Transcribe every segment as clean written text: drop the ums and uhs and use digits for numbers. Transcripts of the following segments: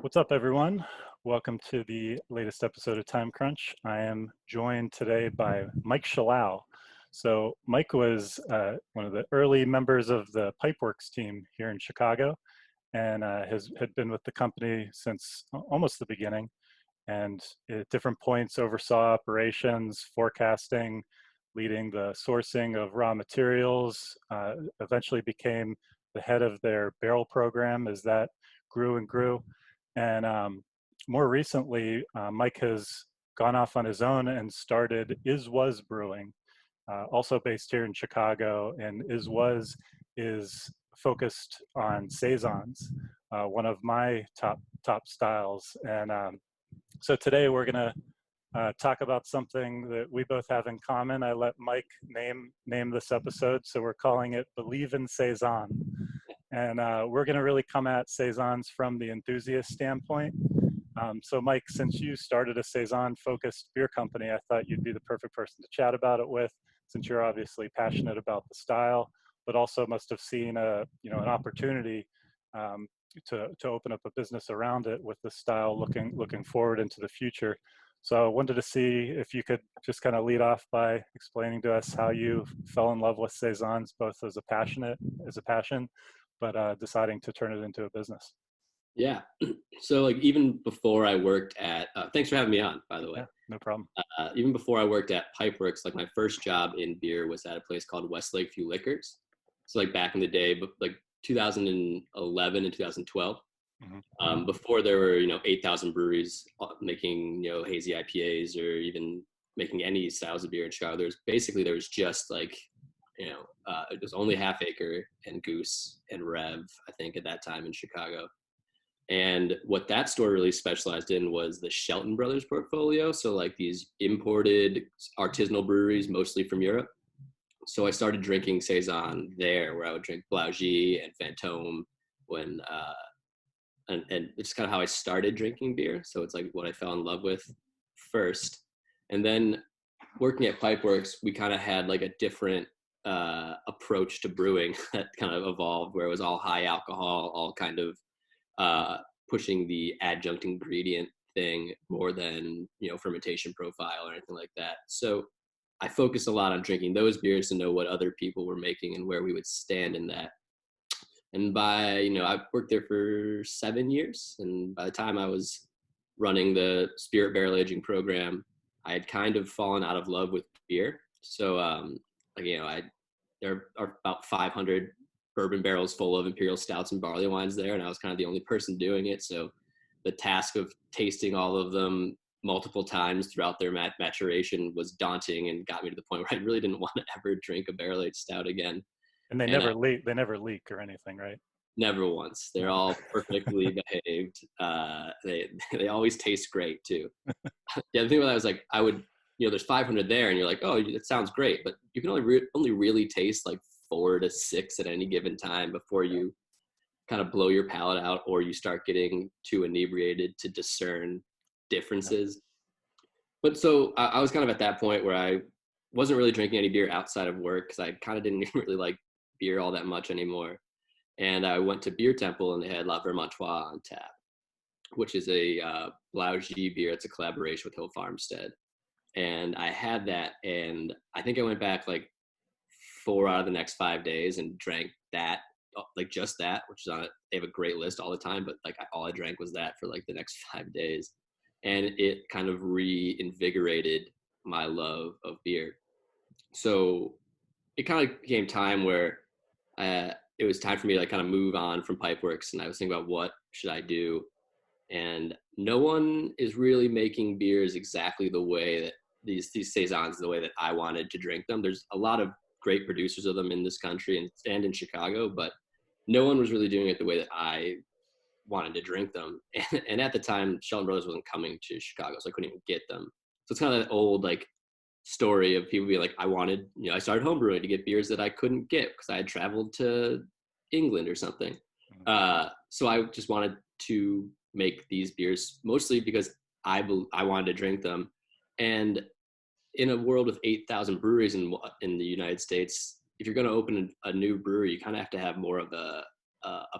What's up, everyone? Welcome to the latest episode of Time Crunch. I am joined today by Mike Schallau. So Mike was one of the early members of the Pipeworks team here in Chicago, and had been with the company since almost the beginning, and at different points oversaw operations, forecasting, leading the sourcing of raw materials, eventually became the head of their barrel program as that grew and grew. And more recently, Mike has gone off on his own and started Is-Was Brewing, also based here in Chicago. And Is-Was is focused on saisons, one of my top styles. And so today we're going to talk about something that we both have in common. I let Mike name this episode, so we're calling it Believe in Saison. And we're going to really come at saisons from the enthusiast standpoint. So Mike, since you started a saison-focused beer company, I thought you'd be the perfect person to chat about it with, since you're obviously passionate about the style, but also must have seen an opportunity to open up a business around it with the style looking forward into the future. So I wanted to see if you could just kind of lead off by explaining to us how you fell in love with saisons, both as a passion, but deciding to turn it into a business. Yeah. So like even before I worked at, thanks for having me on, by the way. Yeah, no problem. Even before I worked at Pipeworks, like my first job in beer was at a place called West Lakeview Liquors. So like back in the day, but like 2011 and 2012. Mm-hmm. Before there were, 8,000 breweries making, hazy IPAs or even making any styles of beer in Chicago. There was just like, it was only Half Acre and Goose and Rev, I think, at that time in Chicago. And what that store really specialized in was the Shelton Brothers portfolio. So like these imported artisanal breweries, mostly from Europe. So I started drinking Saison there, where I would drink Blaugie and Fantôme when, and it's kind of how I started drinking beer. So it's like what I fell in love with first. And then working at Pipeworks, we kind of had like a different approach to brewing that kind of evolved, where it was all high alcohol, all kind of pushing the adjunct ingredient thing more than, fermentation profile or anything like that. So I focused a lot on drinking those beers to know what other people were making and where we would stand in that. And I worked there for 7 years. And by the time I was running the spirit barrel aging program, I had kind of fallen out of love with beer. So, there are about 500 bourbon barrels full of imperial stouts and barley wines there, and I was kind of the only person doing it. So the task of tasting all of them multiple times throughout their maturation was daunting and got me to the point where I really didn't want to ever drink a barrel-aged stout again. And they never leak or anything, right? Never once. They're all perfectly behaved. They always taste great too. Yeah, the thing about that was like I would, there's 500 there, and you're like, oh, it sounds great, but you can only really taste like 4 to 6 at any given time before you kind of blow your palate out, or you start getting too inebriated to discern differences. But so I was kind of at that point where I wasn't really drinking any beer outside of work because I kind of didn't really like beer all that much anymore. And I went to Beer Temple, and they had La Vermantois on tap, which is a Blaugie beer. It's a collaboration with Hill Farmstead. And I had that, and I think I went back like 4 out of the next 5 days and drank that, like just that, which is on it. They have a great list all the time, but like all I drank was that for like the next 5 days. And it kind of reinvigorated my love of beer. So it kind of became time where it was time for me to like kind of move on from Pipeworks. And I was thinking about what should I do? And no one is really making beers exactly the way that these saisons, the way that I wanted to drink them. There's a lot of great producers of them in this country and in Chicago, but no one was really doing it the way that I wanted to drink them. And at the time, Shelton Brothers wasn't coming to Chicago, so I couldn't even get them. So it's kind of that old like story of people being like, I started homebrewing to get beers that I couldn't get because I had traveled to England or something. So I just wanted to make these beers mostly because I wanted to drink them. And in a world with 8,000 breweries in the United States, if you're going to open a new brewery, you kind of have to have more of a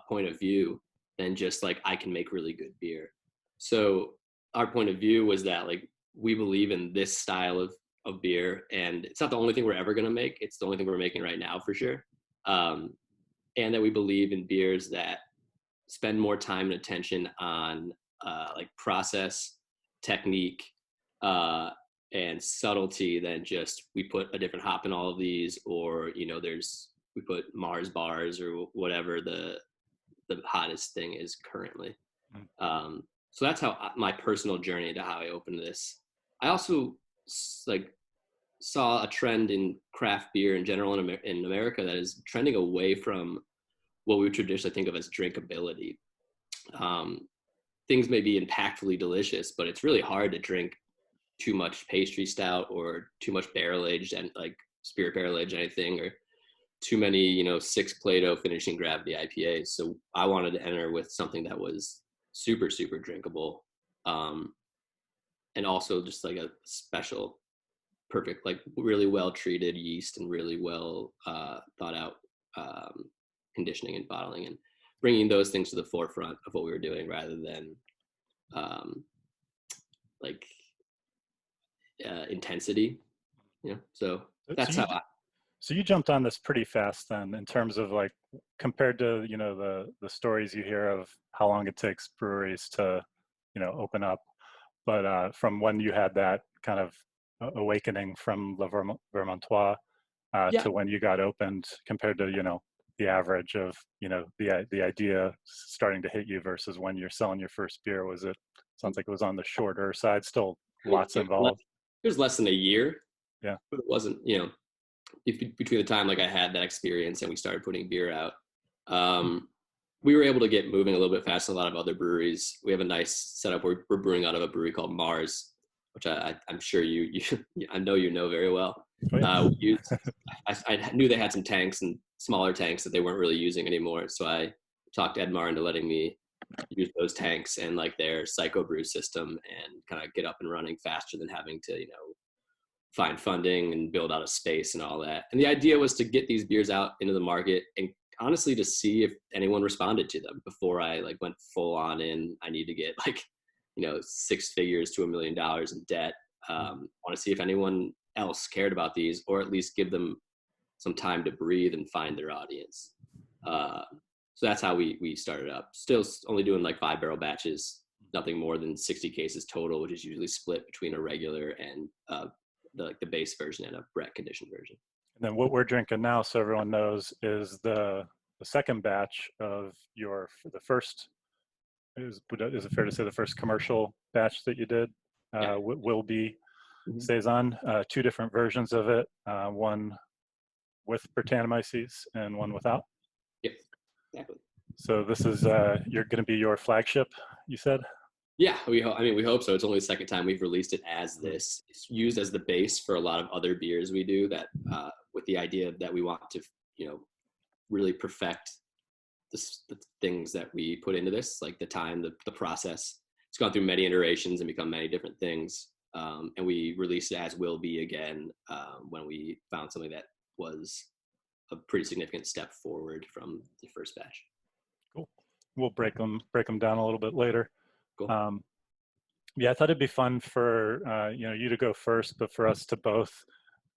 point of view. than just like, I can make really good beer. So our point of view was that like, we believe in this style of beer, and it's not the only thing we're ever going to make. It's the only thing we're making right now for sure. And that we believe in beers that spend more time and attention on like process, technique, and subtlety than just we put a different hop in all of these, or we put Mars bars or whatever the hottest thing is currently. So that's how my personal journey to how I opened this. I also like saw a trend in craft beer in general in America that is trending away from what we would traditionally think of as drinkability. Things may be impactfully delicious, but it's really hard to drink too much pastry stout or too much barrel aged and like spirit barrel aged anything, or too many 6 Plato finishing gravity IPAs. So I wanted to enter with something that was super drinkable, and also just like a special, perfect, like really well treated yeast and really well thought out conditioning and bottling, and bringing those things to the forefront of what we were doing rather than like intensity. So that's So you jumped on this pretty fast then, in terms of like, compared to the stories you hear of how long it takes breweries to open up, but from when you had that kind of awakening from Le Vermontois to when you got opened, compared to the average of the idea starting to hit you versus when you're selling your first beer, sounds like it was on the shorter side, still lots involved. It was less than a year. Yeah, but it wasn't between the time like I had that experience and we started putting beer out, we were able to get moving a little bit faster than a lot of other breweries. We have a nice setup. We're brewing out of a brewery called Mars, which I'm sure you I know very well. I knew they had some tanks and smaller tanks that they weren't really using anymore. So I talked to Edmar into letting me use those tanks and like their psychobrew system and kind of get up and running faster than having to, find funding and build out a space and all that. And the idea was to get these beers out into the market and honestly to see if anyone responded to them before I like went full on in. I need to get like, 6 figures to $1 million in debt. I want to see if anyone else cared about these, or at least give them some time to breathe and find their audience. So that's how we started up. Still only doing like 5 barrel batches, nothing more than 60 cases total, which is usually split between a regular and the base version and a Brett conditioned version. And then what we're drinking now, so everyone knows, is the second batch of the first. Is it fair to say the first commercial batch that you did? Will be Saison. 2 different versions of it. One with Brettanomyces and one without. Yep, exactly. So this is you're going to be your flagship, you said? Yeah, we hope so. It's only the second time we've released it as this. It's used as the base for a lot of other beers we do, that with the idea that we want to, really perfect the things that we put into this, like the time, the process. It's gone through many iterations and become many different things. And we released it as will be again when we found something that was a pretty significant step forward from the first batch. Cool. We'll break them down a little bit later. Cool. Yeah, I thought it'd be fun for you to go first, but for us to both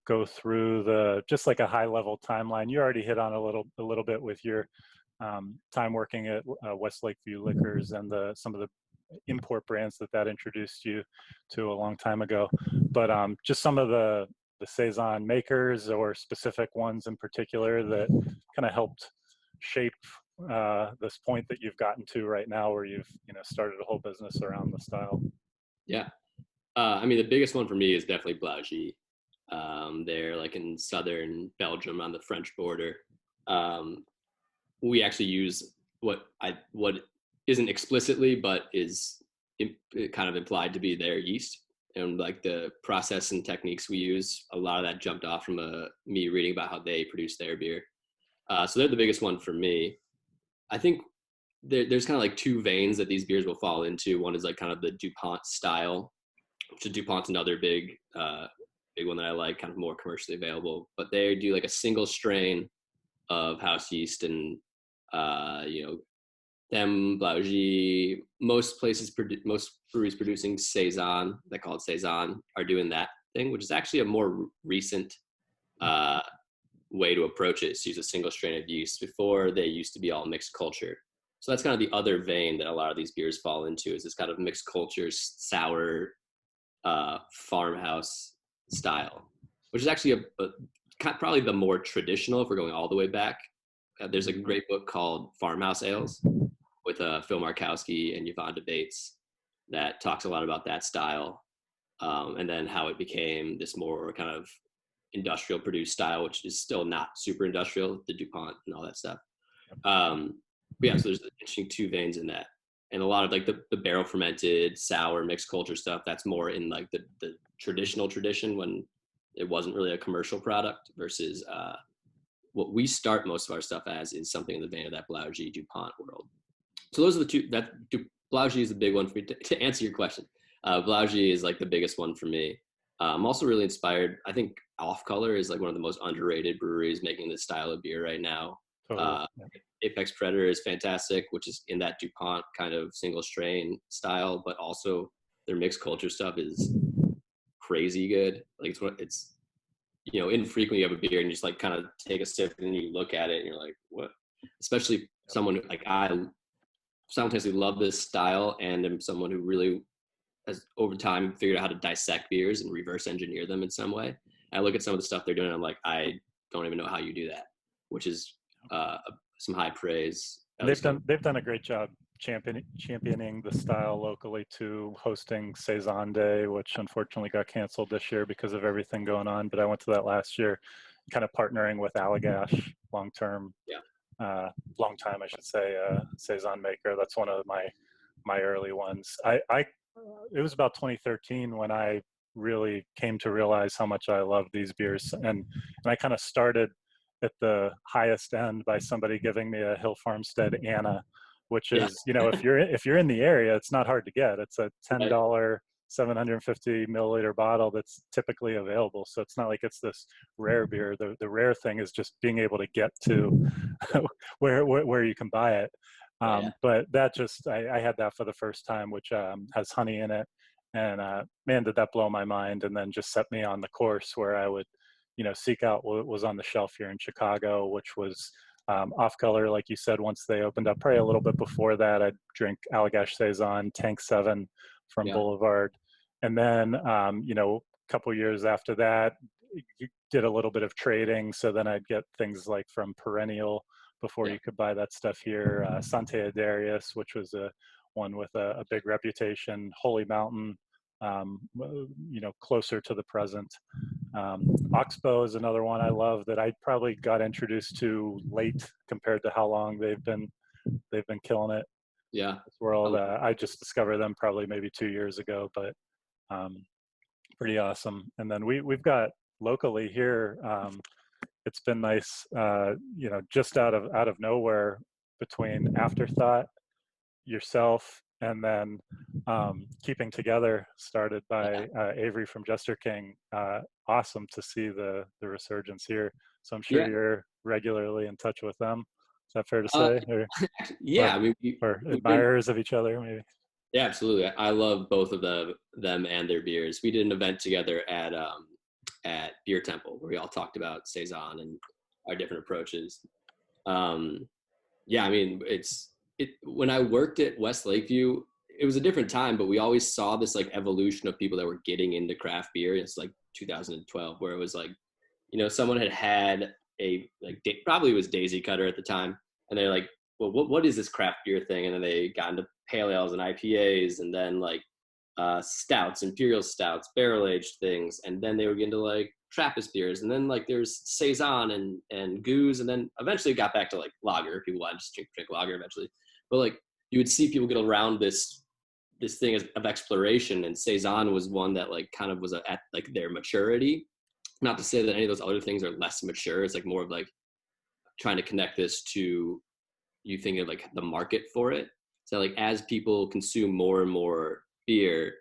go through just like a high level timeline. You already hit on a little bit with your time working at West Lakeview Liquors and some of the import brands that introduced you to a long time ago. But just some of the Saison Makers, or specific ones in particular that kind of helped shape this point that you've gotten to right now, where you've started a whole business around the style. Yeah, the biggest one for me is definitely Blaugy. They're like in southern Belgium on the French border. We actually use what isn't explicitly, but is kind of implied to be their yeast, and like the process and techniques we use. A lot of that jumped off from me reading about how they produce their beer. So they're the biggest one for me. I think there's kind of like 2 veins that these beers will fall into. One is like kind of the DuPont style, which is DuPont's another big one that I like, kind of more commercially available. But they do like a single strain of house yeast and them, Blaugy, most breweries producing saison, they call it saison, are doing that thing, which is actually a more recent way to approach it. Is to use a single strain of yeast. Before, they used to be all mixed culture. So that's kind of the other vein that a lot of these beers fall into, is this kind of mixed culture, sour, farmhouse style, which is actually probably the more traditional if we're going all the way back. There's a great book called Farmhouse Ales with Phil Markowski and Yvonne Bates that talks a lot about that style, and then how it became this more kind of industrial produced style, which is still not super industrial, the DuPont and all that stuff. But yeah, so there's interesting two veins in that. And a lot of like the barrel fermented, sour, mixed culture stuff, that's more in like the traditional tradition when it wasn't really a commercial product, versus what we start most of our stuff as is something in the vein of that Blaugy DuPont world. So those are the two. Blaugy is the big one for me. To answer your question, Blaugy is like the biggest one for me. I'm also really inspired. I think Off Color is like one of the most underrated breweries making this style of beer right now. Totally. Apex Predator is fantastic, which is in that DuPont kind of single strain style, but also their mixed culture stuff is crazy good. Like it's infrequent you have a beer and you just like kind of take a sip and you look at it and you're like, what? Especially someone who, like, I simultaneously love this style and am someone who really has over time figured out how to dissect beers and reverse engineer them in some way. And I look at some of the stuff they're doing and I'm like, I don't even know how you do that, which is some high praise. They've done a great job championing the style locally too, hosting Saison Day, which unfortunately got canceled this year because of everything going on. But I went to that last year, kind of partnering with Allagash, longtime, I should say, Saison Maker. That's one of my early ones. It was about 2013 when I really came to realize how much I love these beers, and I kind of started at the highest end by somebody giving me a Hill Farmstead Anna, which is, if you're in the area, it's not hard to get. It's a $10 750 milliliter bottle that's typically available. So it's not like it's this rare beer. The rare thing is just being able to get to where you can buy it. But that just, I had that for the first time, which has honey in it. And man, did that blow my mind, and then just set me on the course where I would seek out what was on the shelf here in Chicago, which was Off Color, like you said. Once they opened up, probably a little bit before that, I'd drink Allagash Saison, Tank 7 from Boulevard. And then, a couple years after that, you did a little bit of trading. So then I'd get things like from Perennial before you could buy that stuff here. Sante Darius, which was one with a big reputation. Holy Mountain, closer to the present. Oxbow is another one I love that I probably got introduced to late compared to how long they've been killing it. Yeah, this world. I just discovered them probably maybe 2 years ago, but pretty awesome. And then we've got locally here. It's been nice, just out of nowhere, between Afterthought, yourself, and then Keeping Together, started by Avery from Jester King. Awesome to see the resurgence here. So I'm sure you're regularly in touch with them. Is that fair to say? Or admirers of each other, maybe? Yeah, absolutely. I love both of them and their beers. We did an event together at Beer Temple where we all talked about Saison and our different approaches. When I worked at West Lakeview, it was a different time, but we always saw this like evolution of people that were getting into craft beer. It's like 2012, where it was like, someone had probably was Daisy Cutter at the time, and they're like, well, what is this craft beer thing? And then they got into pale ales and IPAs, and then like stouts, imperial stouts, barrel aged things, and then they would get into like Trappist beers, and then like there's Saison and Goose, and then eventually it got back to like lager. People wanted to just drink lager eventually, but like you would see people get around this thing of exploration, and Saison was one that like kind of was at like their maturity. Not to say that any of those other things are less mature. It's like more of like trying to connect this to you thinking of like the market for it. So like as people consume more and more beer,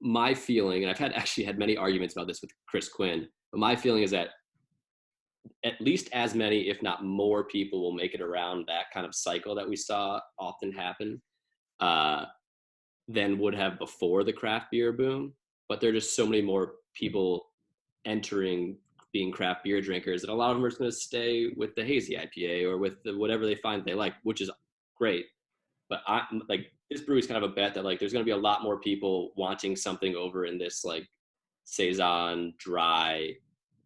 my feeling, and I've actually had many arguments about this with Chris Quinn, but my feeling is that at least as many, if not more people will make it around that kind of cycle that we saw often happen than would have before the craft beer boom. But there are just so many more people entering being craft beer drinkers that a lot of them are going to stay with the hazy IPA or with whatever they find they like, which is great. But I like this brewery is kind of a bet that like there's going to be a lot more people wanting something over in this like saison dry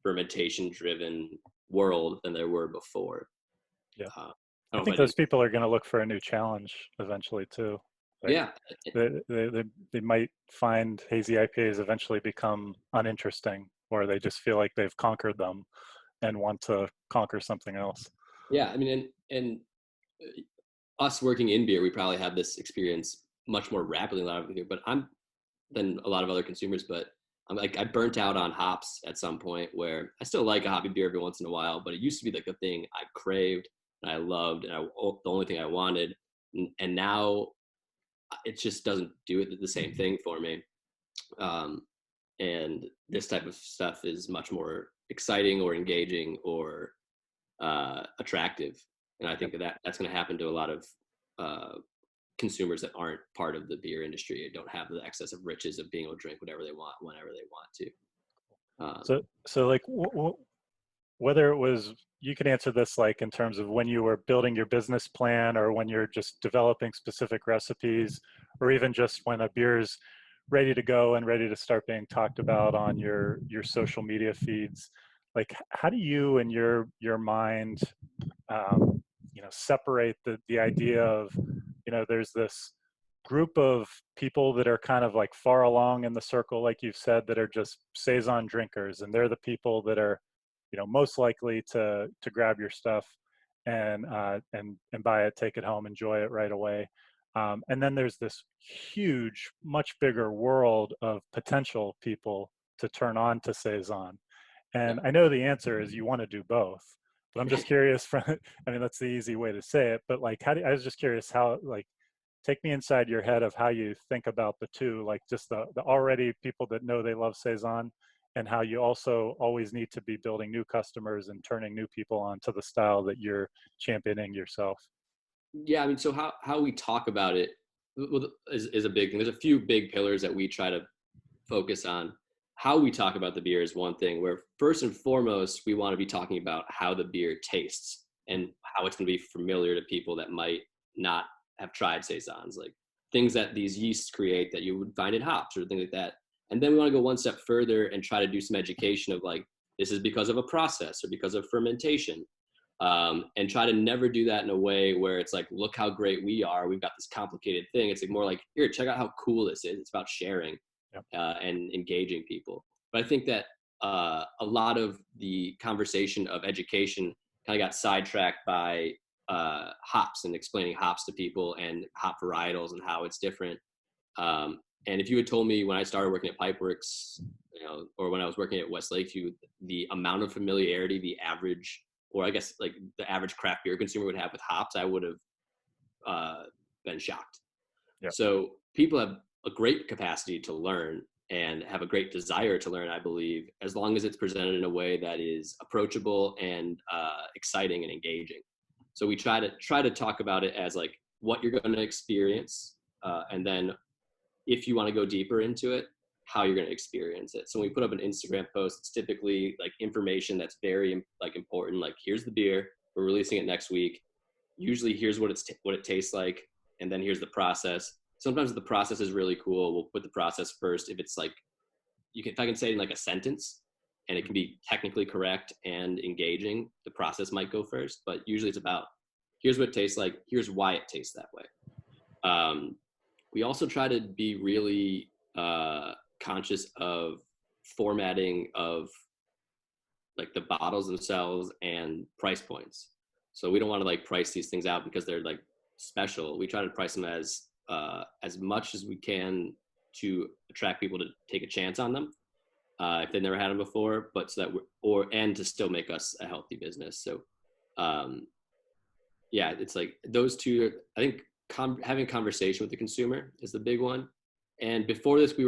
fermentation driven world than there were before. Yeah. I I don't know think if I did. those people are going to look for a new challenge eventually too. Like Yeah, they might find hazy IPAs eventually become uninteresting, or they just feel like they've conquered them and want to conquer something else. yeah. I mean, and us working in beer, we probably have this experience much more rapidly than a lot of people. But than a lot of other consumers. But I'm like I burnt out on hops at some point where I still like a hoppy beer every once in a while, but it used to be like the thing I craved and I loved and the only thing I wanted. And now it just doesn't do it the same thing for me. Um, and this type of stuff is much more exciting or engaging or attractive. And I think that's going to happen to a lot of consumers that aren't part of the beer industry and don't have the excess of riches of being able to drink whatever they want whenever they want to. So like whether it was, you can answer this like in terms of when you were building your business plan or when you're just developing specific recipes, or even just when a beer's ready to go and ready to start being talked about on your social media feeds. Like how do you in your mind separate the idea of, there's this group of people that are kind of like far along in the circle, like you've said, that are just saison drinkers, and they're the people that are, most likely to grab your stuff and buy it, take it home, enjoy it right away. And then there's this huge, much bigger world of potential people to turn on to saison. Yeah. And I know the answer is you want to do both, but I'm just curious from, I mean, that's the easy way to say it, but like, I was just curious how, like, take me inside your head of how you think about the two, like just the already people that know they love saison, and how you also always need to be building new customers and turning new people onto the style that you're championing yourself. Yeah, I mean, so how we talk about it is a big thing. There's a few big pillars that we try to focus on. How we talk about the beer is one thing, where first and foremost, we want to be talking about how the beer tastes and how it's going to be familiar to people that might not have tried saisons, like things that these yeasts create that you would find in hops or things like that. And then we want to go one step further and try to do some education of like, this is because of a process or because of fermentation. And try to never do that in a way where it's like, look how great we are. We've got this complicated thing. It's like more like, here, check out how cool this is. It's about sharing and engaging people. But I think that a lot of the conversation of education kind of got sidetracked by hops and explaining hops to people and hop varietals and how it's different. And if you had told me when I started working at Pipeworks, or when I was working at West Lakeview, the amount of familiarity the average, or I guess like the average craft beer consumer would have with hops, I would have been shocked. Yeah. So people have a great capacity to learn and have a great desire to learn, I believe, as long as it's presented in a way that is approachable and exciting and engaging. So we try to talk about it as like what you're going to experience, and then if you want to go deeper into it, how you're going to experience it. So when we put up an Instagram post, it's typically like information that's very like important. Like, here's the beer, we're releasing it next week. Usually, here's what what it tastes like, and then here's the process. Sometimes the process is really cool. We'll put the process first. If it's like, if I can say it in like a sentence, and it can be technically correct and engaging, the process might go first. But usually, it's about here's what it tastes like. Here's why it tastes that way. We also try to be really conscious of formatting of like the bottles themselves and price points. So we don't want to like price these things out because they're like special. We try to price them as much as we can to attract people to take a chance on them if they've never had them before, but so that and to still make us a healthy business. So yeah, it's like those two. I think having conversation with the consumer is the big one. And before this, we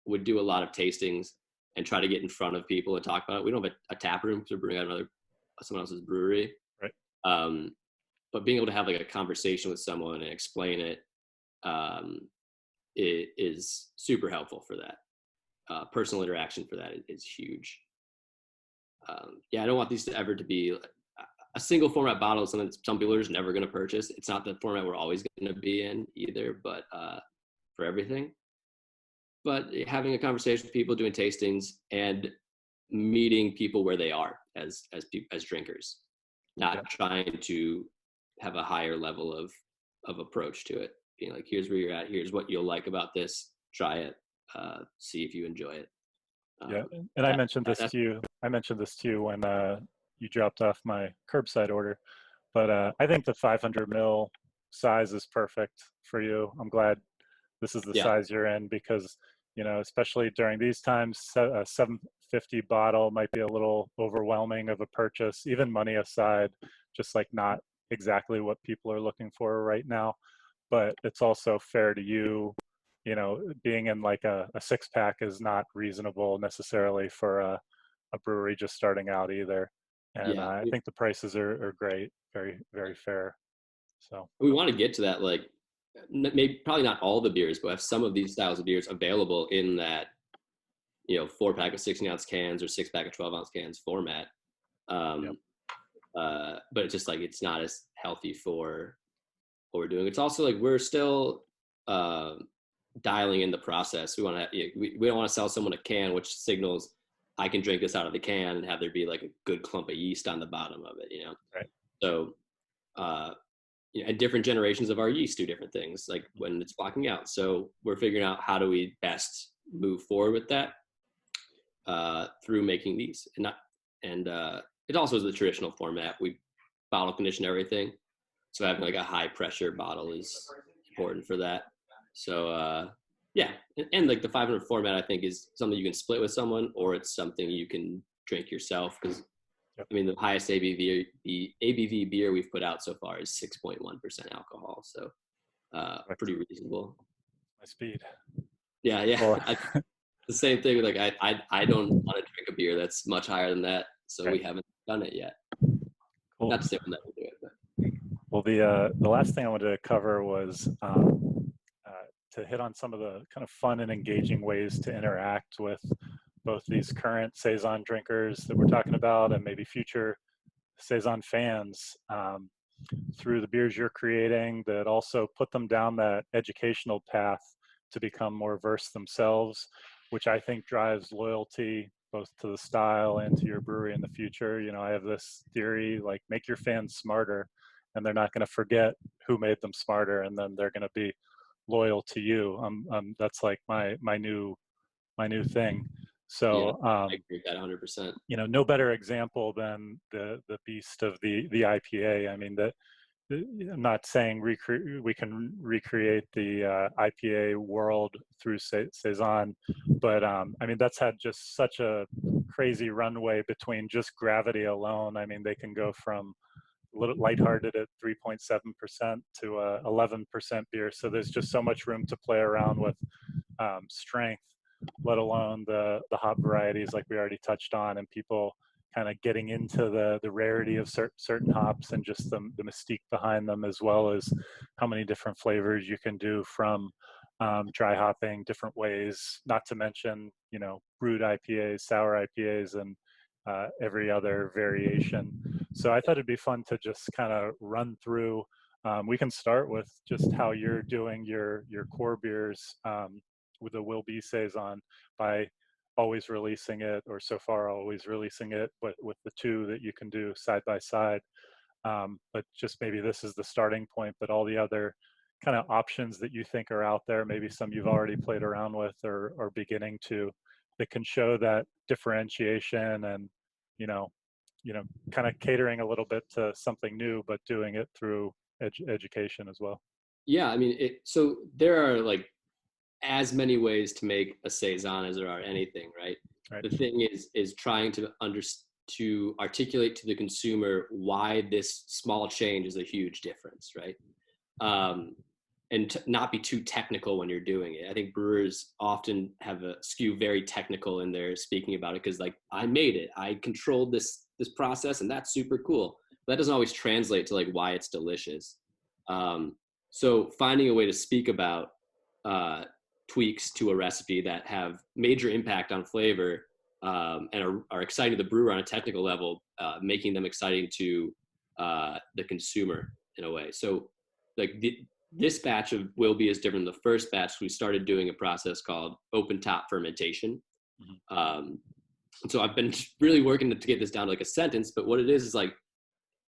would do a lot of tastings, and try to get in front of people and talk about it. We don't have a tap room to bring out someone else's brewery. Right. But being able to have like a conversation with someone and explain it, it is super helpful for that. Personal interaction for that is huge. I don't want these to ever to be a single format bottle is something that some people are just never going to purchase. It's not the format we're always going to be in either, but for everything. But having a conversation with people, doing tastings, and meeting people where they are as drinkers, not trying to have a higher level of approach to it. Being like, here's where you're at. Here's what you'll like about this. Try it. See if you enjoy it. And I mentioned this to you. I mentioned this to you when you dropped off my curbside order. But I think the 500 ml size is perfect for you. I'm glad this is the size you're in because, you know, especially during these times, a 750 bottle might be a little overwhelming of a purchase, even money aside, just like not exactly what people are looking for right now. But it's also fair to you, you know, being in like a 6-pack is not reasonable necessarily for a brewery just starting out either. And I think the prices are great, very, very fair. So we want to get to that, like maybe probably not all the beers, but have some of these styles of beers available in that, you know, 4-pack of 16-ounce cans or 6-pack of 12-ounce cans format. But it's just like it's not as healthy for what we're doing. It's also like we're still dialing in the process. We want to we don't want to sell someone a can which signals I can drink this out of the can and have there be like a good clump of yeast on the bottom of it, you know. Right. So you know, and different generations of our yeast do different things, like when it's blocking out. So we're figuring out how do we best move forward with that through making these, and it also is the traditional format. We bottle condition everything, so having like a high pressure bottle is important for that. So and like the 500 format, I think is something you can split with someone, or it's something you can drink yourself. Because I mean, the highest ABV beer we've put out so far is 6.1% alcohol, so pretty reasonable. My speed. Yeah. Well, the same thing. Like I don't want to drink a beer that's much higher than that, so we haven't done it yet. Cool. Not to say we'll never do it, but. Well, the last thing I wanted to cover was to hit on some of the kind of fun and engaging ways to interact with both these current Saison drinkers that we're talking about and maybe future Saison fans through the beers you're creating that also put them down that educational path to become more versed themselves, which I think drives loyalty both to the style and to your brewery in the future. You know, I have this theory, like make your fans smarter and they're not going to forget who made them smarter, and then they're going to be loyal to you. That's like my new thing. So I agree with that 100%. You know, no better example than the beast of the IPA. I mean, I'm not saying we can recreate the IPA world through Saison, but I mean, that's had just such a crazy runway between just gravity alone. I mean, they can go from a little lighthearted at 3.7% to 11% beer. So there's just so much room to play around with strength, let alone the hop varieties like we already touched on, and people kind of getting into the rarity of certain hops and just the mystique behind them, as well as how many different flavors you can do from dry hopping different ways, not to mention, you know, brewed IPAs, sour IPAs, and every other variation. So I thought it'd be fun to just kind of run through. We can start with just how you're doing your core beers with the Will Be Saison by always releasing it, or so far always releasing it, but with the two that you can do side by side. But just maybe this is the starting point, but all the other kind of options that you think are out there, maybe some you've already played around with or beginning to, that can show that differentiation and, you know, kind of catering a little bit to something new, but doing it through education as well. Yeah, I mean, so there are like as many ways to make a Saison as there are anything, right? The thing is trying to articulate to the consumer why this small change is a huge difference, right? not be too technical when you're doing it. I think brewers often have a skew very technical in their speaking about it, because like, I made it, I controlled this process, and that's super cool. But that doesn't always translate to like why it's delicious. So finding a way to speak about tweaks to a recipe that have major impact on flavor, and are exciting to the brewer on a technical level, making them exciting to the consumer in a way. So like this batch of Wilby is different than the first batch. We started doing a process called open top fermentation. So I've been really working to get this down to like a sentence, but what it is like,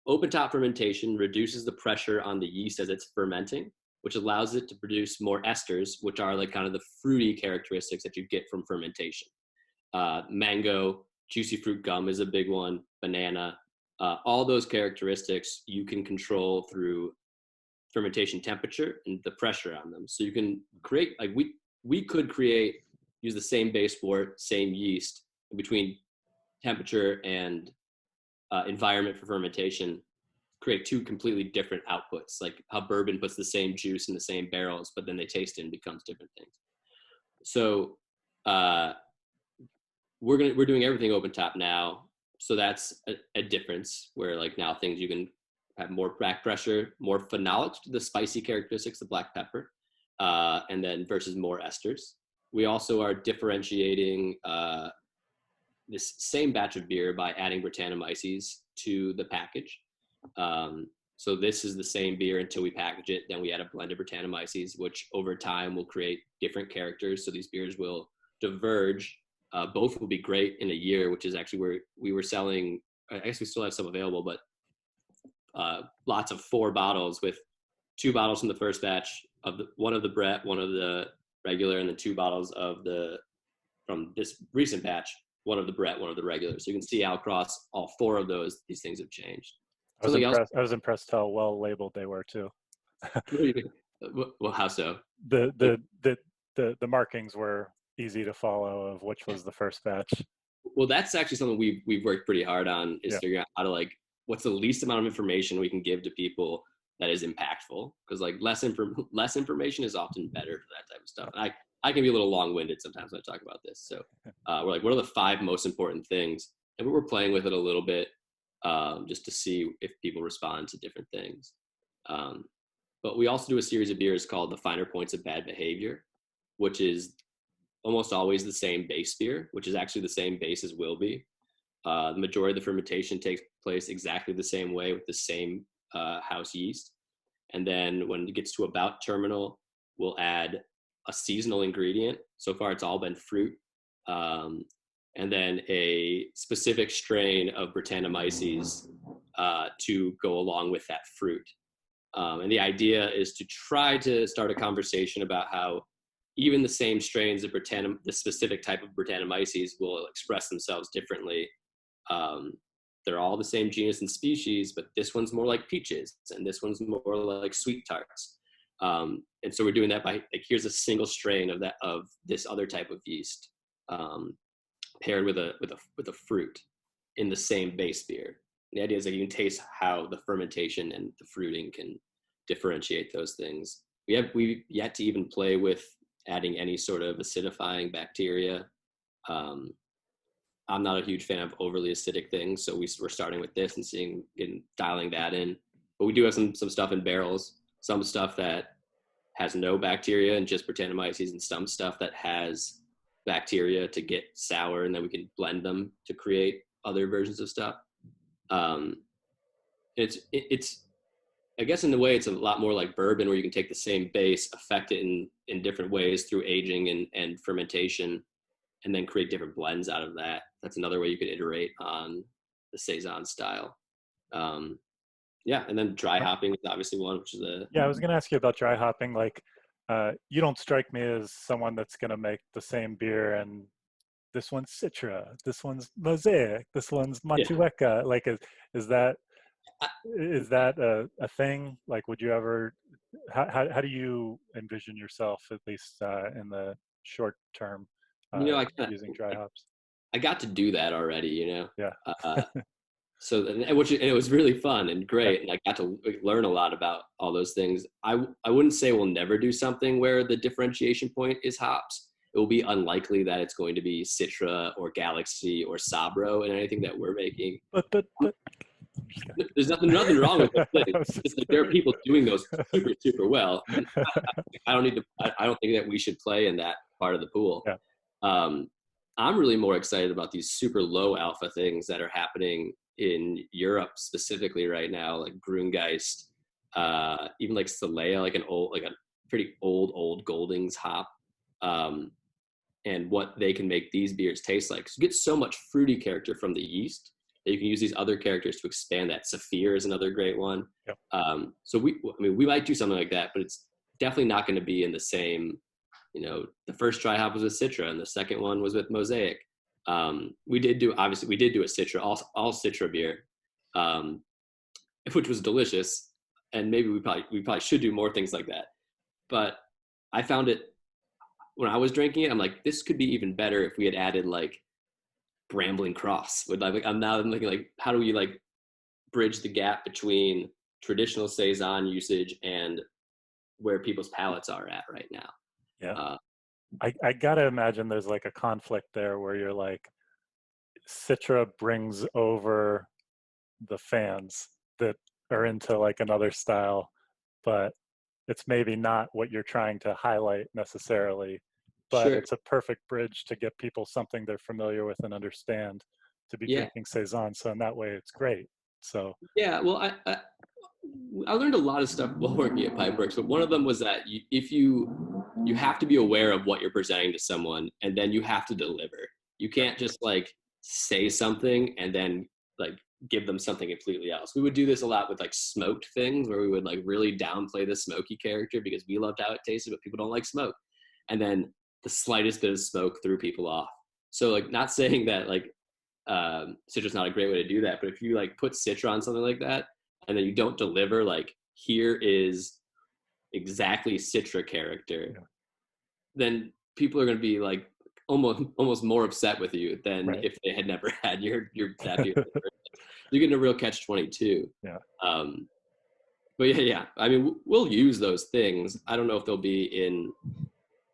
open top fermentation reduces the pressure on the yeast as it's fermenting, which allows it to produce more esters, which are like kind of the fruity characteristics that you get from fermentation. Mango, juicy fruit gum is a big one, banana, all those characteristics you can control through fermentation temperature and the pressure on them. So you can create, like we could use the same base wort, same yeast, between temperature and environment for fermentation, create two completely different outputs, like how bourbon puts the same juice in the same barrels, but then they taste it and becomes different things. So we're doing everything open top now. So that's a difference, where like now things you can have more back pressure, more phenolic, the spicy characteristics, the black pepper, and then versus more esters. We also are differentiating this same batch of beer by adding Brettanomyces to the package. So this is the same beer until we package it. Then we add a blend of Brettanomyces, which over time will create different characters. So these beers will diverge. Both will be great in a year, which is actually where we were selling. I guess we still have some available, but lots of 4 bottles, with 2 bottles from the first batch of one of the Brett, one of the regular, and then 2 bottles from this recent batch, one of the Brett, one of the regular. So you can see how across all 4 of those, these things have changed. I was impressed how well labeled they were too. Well, how so? The markings were easy to follow of which was the first batch. Well, that's actually something we've worked pretty hard on, is figuring out how to like, what's the least amount of information we can give to people that is impactful, because like less information is often better for that type of stuff. And I can be a little long-winded sometimes when I talk about this. So we're like, what are the 5 most important things? And we're playing with it a little bit, just to see if people respond to different things. But we also do a series of beers called the Finer Points of Bad Behavior, which is almost always the same base beer, which is actually the same base as Wilby. The majority of the fermentation takes place exactly the same way with the same house yeast. And then when it gets to about terminal, we'll add a seasonal ingredient. So far, it's all been fruit. And then a specific strain of Brettanomyces to go along with that fruit. And the idea is to try to start a conversation about how even the same strains of the specific type of Brettanomyces will express themselves differently. They're all the same genus and species, but this one's more like peaches, and this one's more like sweet tarts. And so we're doing that by like, here's a single strain of this other type of yeast, paired with a fruit in the same base beer. And the idea is that you can taste how the fermentation and the fruiting can differentiate those things. We've yet to even play with adding any sort of acidifying bacteria. I'm not a huge fan of overly acidic things, so we're starting with this and dialing that in. But we do have some stuff in barrels, some stuff that has no bacteria and just Brettanomyces, and some stuff that has bacteria to get sour, and then we can blend them to create other versions of stuff. It's I guess in a way it's a lot more like bourbon, where you can take the same base, affect it in different ways through aging and fermentation, and then create different blends out of that. That's another way you could iterate on the Saison style. And then dry hopping is obviously one, which is I was going to ask you about dry hopping. Like, you don't strike me as someone that's going to make the same beer and this one's Citra, this one's Mosaic, this one's Mantueca. Like, is that a thing? Like, would you ever, how do you envision yourself, at least in the short term, using dry hops? I got to do that already, Yeah. So, and it was really fun and great, and I got to learn a lot about all those things. I wouldn't say we'll never do something where the differentiation point is hops. It will be unlikely that it's going to be Citra or Galaxy or Sabro in anything that we're making. But There's nothing wrong with those things. It's like there are people doing those super well. And I don't need to. I don't think that we should play in that part of the pool. Yeah. I'm really more excited about these super low alpha things that are happening in Europe specifically right now, like Grüngeist, even like Solea, like a pretty old Goldings hop, and what they can make these beers taste like. 'Cause you get so much fruity character from the yeast that you can use these other characters to expand that. Saphir is another great one. Yeah. So we might do something like that, but it's definitely not going to be in the same. The first dry hop was with Citra, and the second one was with Mosaic. We did do a Citra, all Citra beer, which was delicious, and maybe we probably should do more things like that. But I found it when I was drinking it, I'm like, this could be even better if we had added like Brambling Cross. I'm looking like, how do we like bridge the gap between traditional saison usage and where people's palates are at right now? Yeah. I gotta imagine there's like a conflict there where you're like, Citra brings over the fans that are into like another style, but it's maybe not what you're trying to highlight necessarily, but Sure. it's a perfect bridge to get people something they're familiar with and understand to be drinking saison. So in that way, it's great. So yeah, well, I learned a lot of stuff while working at Pipeworks, but one of them was that you have to be aware of what you're presenting to someone, and then you have to deliver. You can't just like say something and then like give them something completely else. We would do this a lot with like smoked things, where we would like really downplay the smoky character because we loved how it tasted, but people don't like smoke. And then the slightest bit of smoke threw people off. So like, not saying that like Citra's not a great way to do that, but if you like put Citra on something like that and then you don't deliver like, here is exactly Citra character, then people are going to be like almost more upset with you than if they had never had your that beer. You're getting a real catch-22. Yeah. But yeah. I mean, we'll use those things. I don't know if they'll be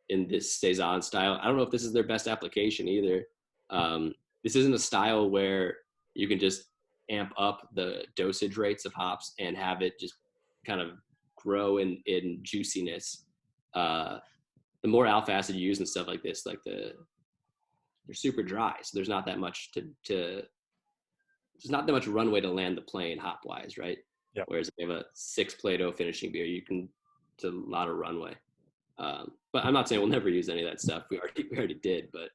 in this saison style. I don't know if this is their best application either. This isn't a style where you can just amp up the dosage rates of hops and have it just kind of grow in juiciness. The more alpha acid you use and stuff like this, like they're super dry, so there's not that much there's not that much runway to land the plane hop wise, right? Yeah. Whereas if you have a 6 Plato finishing beer, it's a lot of runway. But I'm not saying we'll never use any of that stuff. We already did, but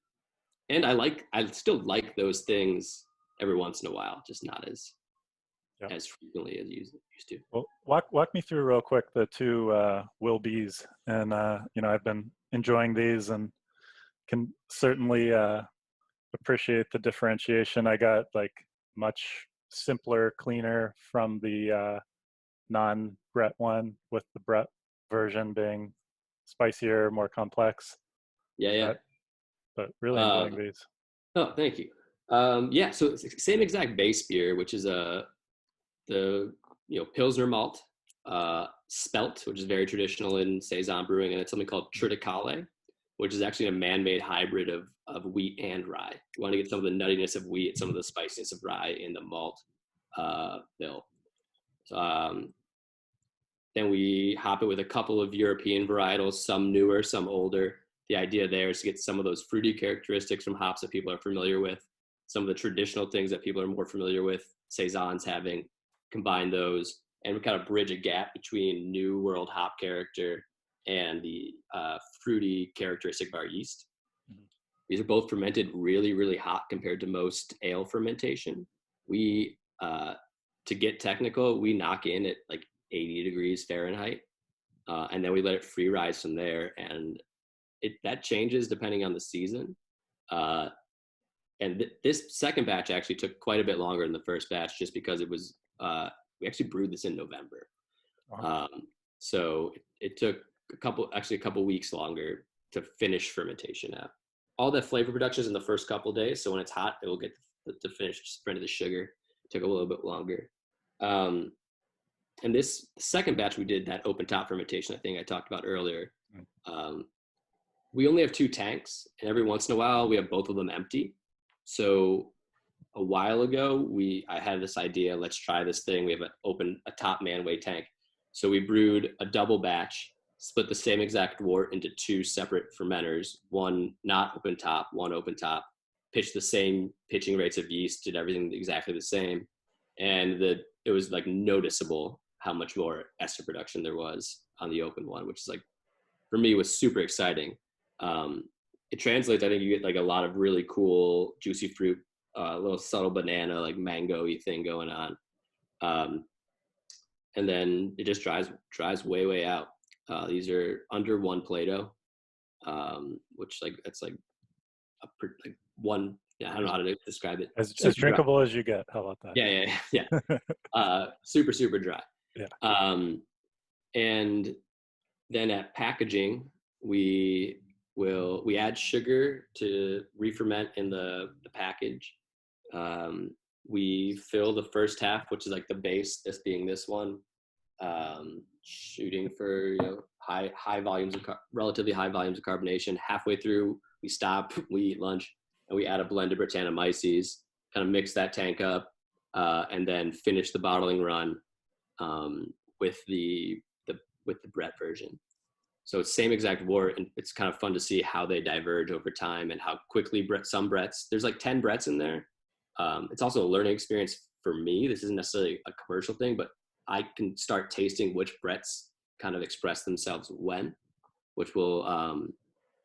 I still like those things every once in a while, just not as frequently as used to. Well, walk me through real quick the two Will B's, and I've been enjoying these and can certainly appreciate the differentiation. I got like much simpler, cleaner from the non-Brett one, with the Brett version being spicier, more complex. Yeah. But really enjoying these. Oh, thank you. So it's the same exact base beer, which is the Pilsner malt, spelt, which is very traditional in saison brewing, and it's something called triticale, which is actually a man-made hybrid of wheat and rye. You want to get some of the nuttiness of wheat, some of the spiciness of rye in the malt bill. Then we hop it with a couple of European varietals, some newer, some older. The idea there is to get some of those fruity characteristics from hops that people are familiar with, some of the traditional things that people are more familiar with, saisons having, combine those, and we kind of bridge a gap between new world hop character and the fruity characteristic of our yeast. Mm-hmm. These are both fermented really, really hot compared to most ale fermentation. We, to get technical, we knock in at like 80 degrees Fahrenheit, and then we let it free rise from there, and that changes depending on the season. And this second batch actually took quite a bit longer than the first batch, just because it was we actually brewed this in November. Uh-huh. So it took a couple weeks longer to finish fermentation out. All that flavor production is in the first couple days, so when it's hot, it will get the finished sprint of the sugar. took a little bit longer. And this second batch we did, that open top fermentation, I think I talked about earlier. We only have 2 tanks, and every once in a while we have both of them empty. So a while ago, I had this idea, let's try this thing. We have a top man-way tank. So we brewed a double batch, split the same exact wort into 2 separate fermenters, one not open top, one open top, pitched the same pitching rates of yeast, did everything exactly the same. And it was like noticeable how much more ester production there was on the open one, which is like, for me, was super exciting. It translates, I think you get like a lot of really cool juicy fruit, a little subtle banana, like mango-y thing going on. And then it just dries way out. These are under 1 Plato, which like, that's like one, I don't know how to describe it. As drinkable dry as you get. How about that? Yeah. Super dry. Yeah. And then at packaging, we add sugar to re-ferment in the package. We fill the first half, which is like the base, this being this one, shooting for high volumes of relatively high volumes of carbonation. Halfway through, we stop, we eat lunch, and we add a blend of Brettanomyces, kind of mix that tank up, and then finish the bottling run with the Brett version. So it's same exact wort, and it's kind of fun to see how they diverge over time and how quickly some Bretts, there's like 10 Bretts in there. It's also a learning experience for me. This isn't necessarily a commercial thing, but I can start tasting which Bretts kind of express themselves when, which will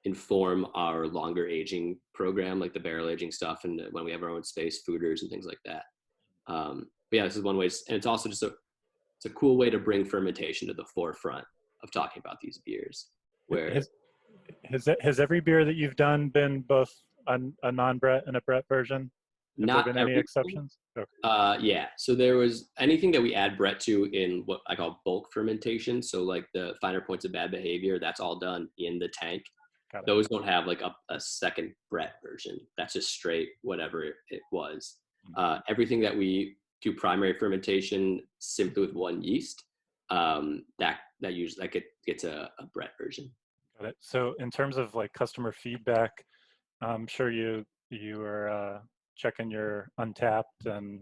inform our longer aging program, like the barrel aging stuff, and when we have our own space, fooders and things like that. But yeah, this is one way, and it's also just it's a cool way to bring fermentation to the forefront of talking about these beers. Where has every beer that you've done been both a non-Brett and a Brett version? Have not there been any exceptions? Okay. Yeah. So there was anything that we add Brett to in what I call bulk fermentation. So like the finer points of bad behavior, that's all done in the tank. Those don't have like a second Brett version. That's just straight whatever it was. Everything that we do primary fermentation simply with one yeast, that usually gets a Brett version. Got it. So in terms of like customer feedback, I'm sure you are checking your Untapped and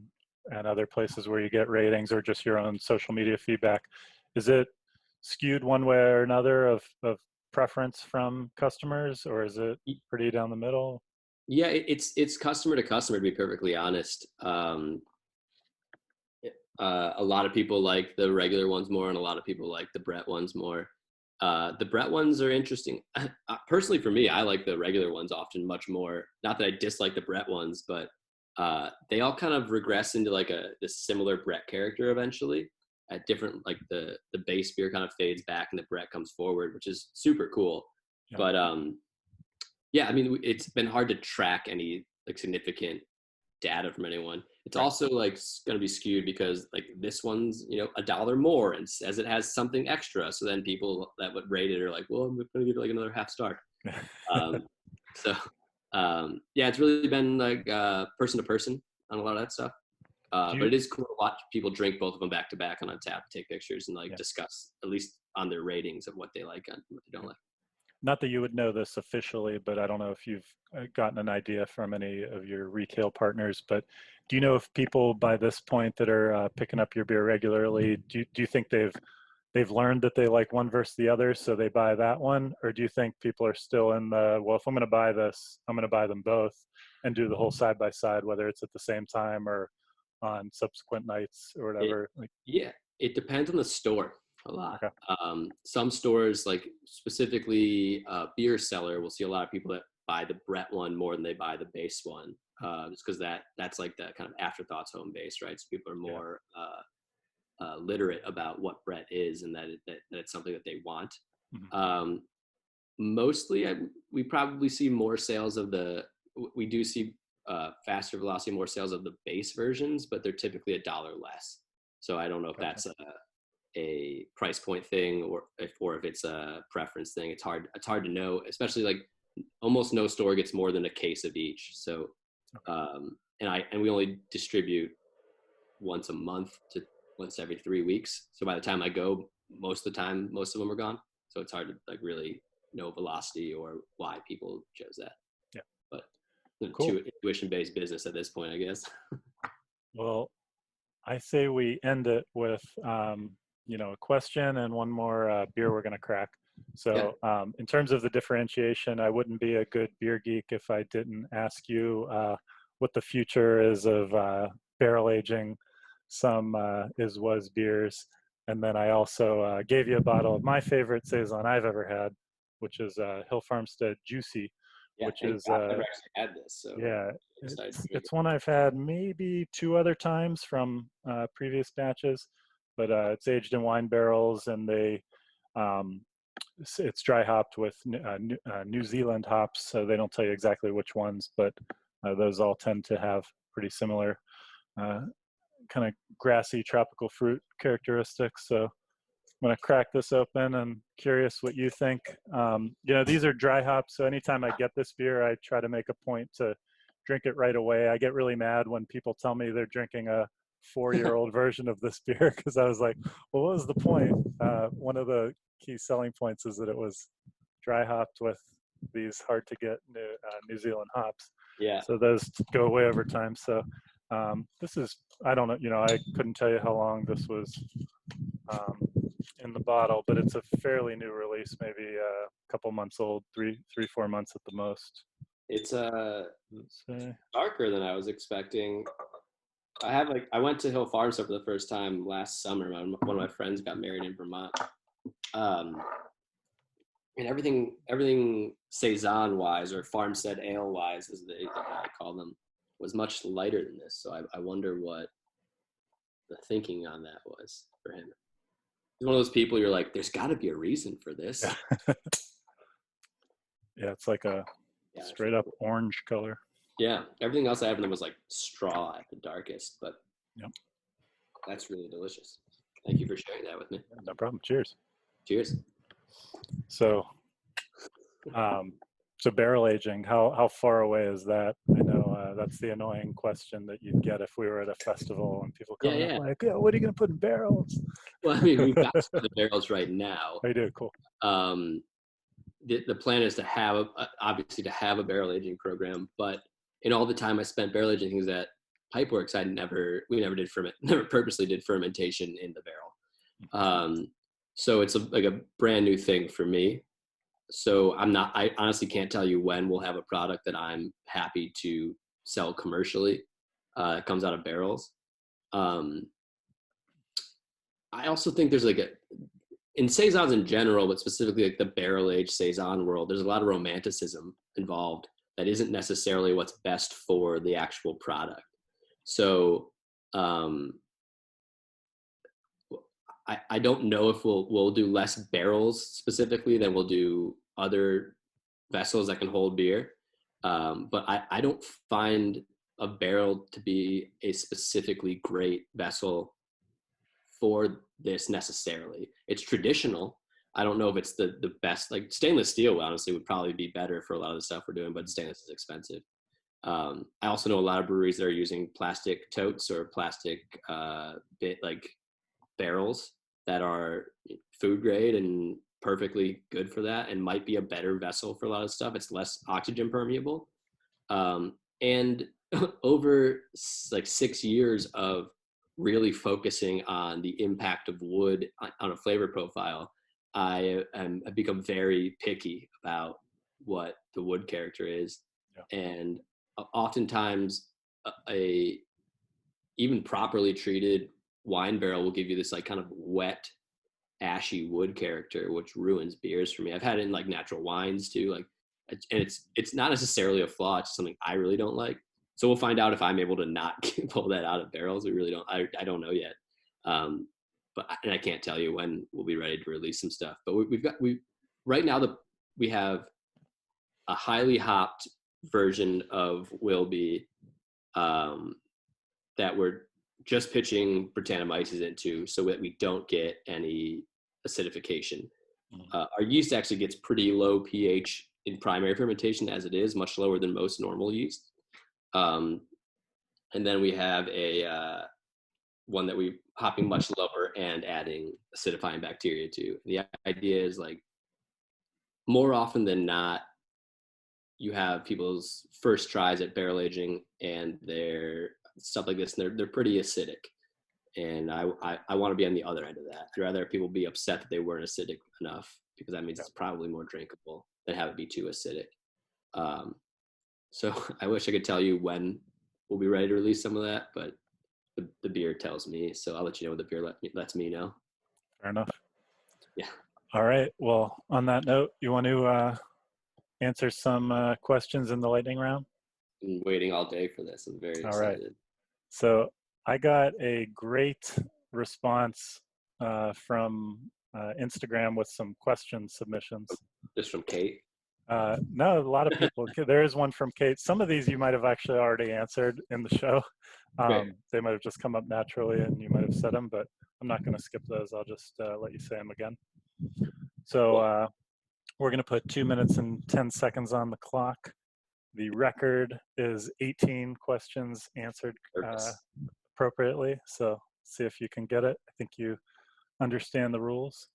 other places where you get ratings, or just your own social media feedback. Is it skewed one way or another of preference from customers, or is it pretty down the middle? Yeah, it's customer to customer, to be perfectly honest. A lot of people like the regular ones more, and a lot of people like the Brett ones more. The Brett ones are interesting. Personally, for me, I like the regular ones often much more. Not that I dislike the Brett ones, but they all kind of regress into like this similar Brett character eventually. At different, like the base beer kind of fades back and the Brett comes forward, which is super cool. Yeah. But yeah, I mean, it's been hard to track any like significant data from anyone. It's also like going to be skewed because like this one's, $1 more and says it has something extra. So then people that would rate it are like, well, I'm going to give it like another half star. Yeah, it's really been like person to person on a lot of that stuff. But it is cool to watch people drink both of them back to back on Untappd, take pictures, and like discuss at least on their ratings of what they like and what they don't like. Not that you would know this officially, but I don't know if you've gotten an idea from any of your retail partners, but do you know if people by this point that are picking up your beer regularly, do you think they've learned that they like one versus the other, so they buy that one? Or do you think people are still in the, well, if I'm going to buy this, I'm going to buy them both and do the whole side by side, whether it's at the same time or on subsequent nights or whatever? Yeah, it depends on the store a lot. Okay. Some stores, like specifically Beer Cellar, will see a lot of people that buy the Brett one more than they buy the base one, just because that's like that kind of afterthoughts home base, right? So people are more literate about what Brett is and that it's something that they want. Mm-hmm. Mostly, we probably see more sales of we do see faster velocity, more sales of the base versions, but they're typically $1 less. So I don't know if that's a price point thing or if it's a preference thing. It's hard to know, especially like almost no store gets more than a case of each. So and we only distribute once a month to once every 3 weeks. So by the time I go, most of the time, most of them are gone. So it's hard to like really know velocity or why people chose that. Yeah. But Cool. intuition-based business at this point, I guess. Well, I say we end it with, a question and one more beer we're going to crack. So in terms of the differentiation, I wouldn't be a good beer geek if I didn't ask you what the future is of barrel aging some was beers. And then I also gave you a bottle of my favorite Saison I've ever had, which is Hill Farmstead Juicy, which is, I've never actually had this. So yeah, it's one I've had maybe 2 other times from previous batches, but it's aged in wine barrels, and it's dry hopped with New Zealand hops, so they don't tell you exactly which ones, but those all tend to have pretty similar kind of grassy tropical fruit characteristics. So I'm going to crack this open and curious what you think. These are dry hops, so anytime I get this beer, I try to make a point to drink it right away. I get really mad when people tell me they're drinking a 4-year-old version of this beer, because I was like, well, what was the point? One of the key selling points is that it was dry hopped with these hard to get New Zealand hops. Yeah. So those go away over time. So this is, I don't know, I couldn't tell you how long this was in the bottle, but it's a fairly new release, maybe a couple months old, 4 months at the most. It's darker than I was expecting. I went to Hill Farmstead for the first time last summer. One of my friends got married in Vermont. And everything Saison wise, or Farmstead Ale wise, as they call them, was much lighter than this. So I wonder what the thinking on that was for him. He's one of those people you're like, there's got to be a reason for this. Yeah, it's like a straight up orange color. Yeah, everything else I have in them was like straw at the darkest, but that's really delicious. Thank you for sharing that with me. No problem. Cheers. Cheers. So, barrel aging, how far away is that? I know that's the annoying question that you'd get if we were at a festival and people come up like, what are you going to put in barrels? Well, I mean, we've got some of the barrels right now. I do. Cool. The plan is to have obviously to have a barrel aging program, but in all the time I spent barrel aging things at Pipeworks, we never purposely did fermentation in the barrel. So it's like a brand new thing for me. So I honestly can't tell you when we'll have a product that I'm happy to sell commercially. It comes out of barrels. I also think there's in Saisons in general, but specifically like the barrel aged Saison world, there's a lot of romanticism involved that isn't necessarily what's best for the actual product. So I don't know if we'll do less barrels specifically than we'll do other vessels that can hold beer. But I don't find a barrel to be a specifically great vessel for this necessarily. It's traditional. I don't know if it's the best. Like stainless steel, honestly, would probably be better for a lot of the stuff we're doing, but stainless is expensive. I also know a lot of breweries that are using plastic totes or plastic barrels that are food grade and perfectly good for that, and might be a better vessel for a lot of stuff. It's less oxygen permeable. And over 6 years of really focusing on the impact of wood on a flavor profile, I've become very picky about what the wood character is. Yeah. And oftentimes a even properly treated wine barrel will give you this like kind of wet, ashy wood character, which ruins beers for me. I've had it in like natural wines too, and it's not necessarily a flaw. It's something I really don't like. So we'll find out if I'm able to not pull that out of barrels. We really don't. I don't know yet. But I can't tell you when we'll be ready to release some stuff. But right now we have a highly hopped version of Wilby that we're just pitching Brettanomyces into, so that we don't get any acidification. Our yeast actually gets pretty low pH in primary fermentation as it is, much lower than most normal yeast. And then we have a one that we hopping much lower and adding acidifying bacteria to. The idea is like more often than not, you have people's first tries at barrel aging and they're stuff like this, and they're pretty acidic. And I want to be on the other end of that. I'd rather people be upset that they weren't acidic enough, because that means it's probably more drinkable, than have it be too acidic. So I wish I could tell you when we'll be ready to release some of that, but the beer tells me. So I'll let you know when the beer lets me know. Fair enough. Yeah. All right. Well, on that note, you want to answer some questions in the lightning round? I'm waiting all day for this. I'm very excited. All right. So I got a great response from Instagram with some question submissions. Just from Kate? No, a lot of people. There is one from Kate. Some of these you might have actually already answered in the show. They might have just come up naturally and you might have said them, but I'm not going to skip those. I'll just let you say them again. So we're going to put 2 minutes and 10 seconds on the clock. The record is 18 questions answered appropriately. So see if you can get it. I think you understand the rules.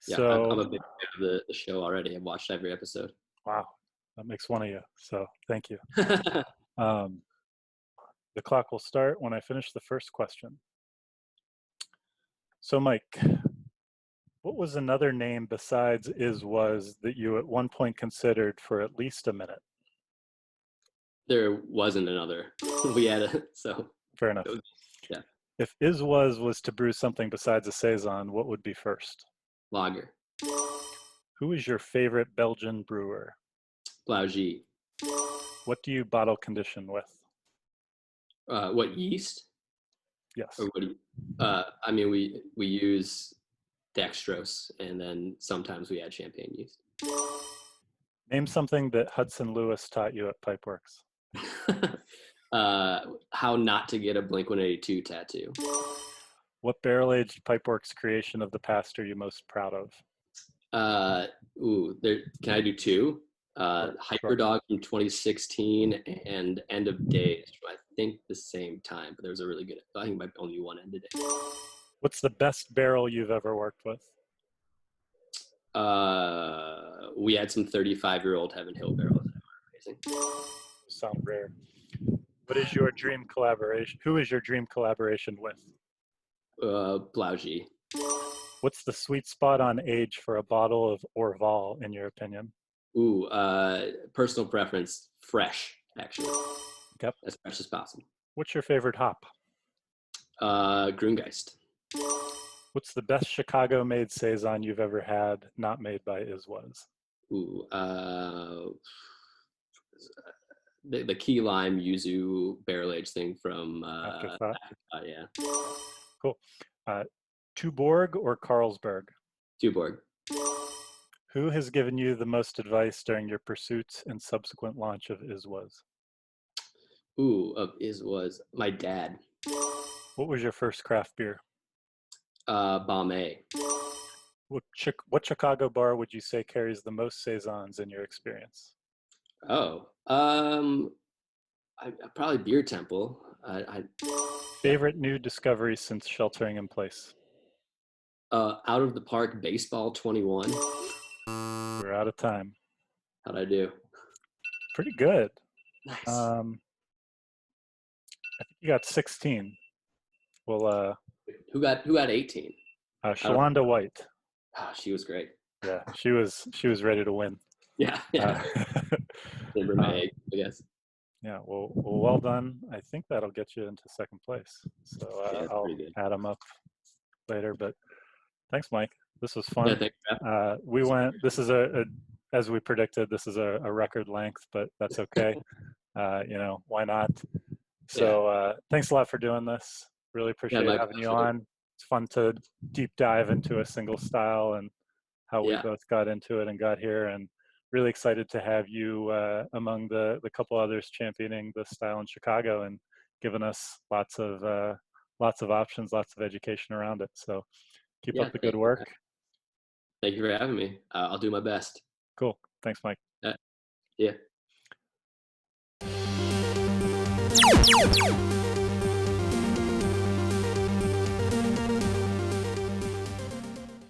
Yeah, so, I'm a big fan of the show already. I've watched every episode. Wow, that makes one of you. So thank you. The clock will start when I finish the first question. So Mike, what was another name besides is-was that you at one point considered for at least a minute? There wasn't another. We had a, so. Fair enough. Yeah. If is-was to brew something besides a saison, what would be first? Lager. Who is your favorite Belgian brewer? Blaugy. What do you bottle condition with? What, yeast? Yes. Or what do you, I mean, we use dextrose, and then sometimes we add champagne yeast. Name something that Hudson Lewis taught you at Pipeworks. How not to get a Blink-182 tattoo. What barrel-aged Pipeworks creation of the past are you most proud of? Can I do two? Hyperdog from 2016 and End of Days, I think the same time, but there was a really good, I think it might be only one End of Days. What's the best barrel you've ever worked with? We had some 35-year-old Heaven Hill barrels that were amazing. Sound rare. What is your dream collaboration? Who is your dream collaboration with? Blaugy. What's the sweet spot on age for a bottle of Orval, in your opinion? Personal preference, fresh, actually. Yep. As fresh as possible. What's your favorite hop? Grüngeist. What's the best Chicago-made saison you've ever had, not made by is-was? The key lime yuzu barrel aged thing from Afterthought. Yeah. Cool. Tuborg or Carlsberg? Tuborg. Who has given you the most advice during your pursuits and subsequent launch of is-was? Of is-was my dad. What was your first craft beer? Bomay. What Chicago bar would you say carries the most saisons in your experience? Probably Beer Temple. Favorite new discovery since sheltering in place? Out of the Park Baseball 21. We're out of time. How'd I do? Pretty good. Nice. I think you got 16. Well, who got 18? Shalonda White. Oh, she was great. Yeah, she was ready to win. Yeah. Remember my egg, I guess. Yeah, well done. I think that'll get you into second place. So I'll add them up later. But thanks, Mike. This was fun. Yeah, thanks. This is as we predicted, this is a record length, but that's okay. Why not? So thanks a lot for doing this. Really appreciate having you on. It's fun to deep dive into a single style and how we both got into it and got here, and really excited to have you among the couple others championing the style in Chicago and giving us lots of options, lots of education around it. So keep up the good work. Thank you for having me. I'll do my best. Cool. Thanks, Mike. Yeah.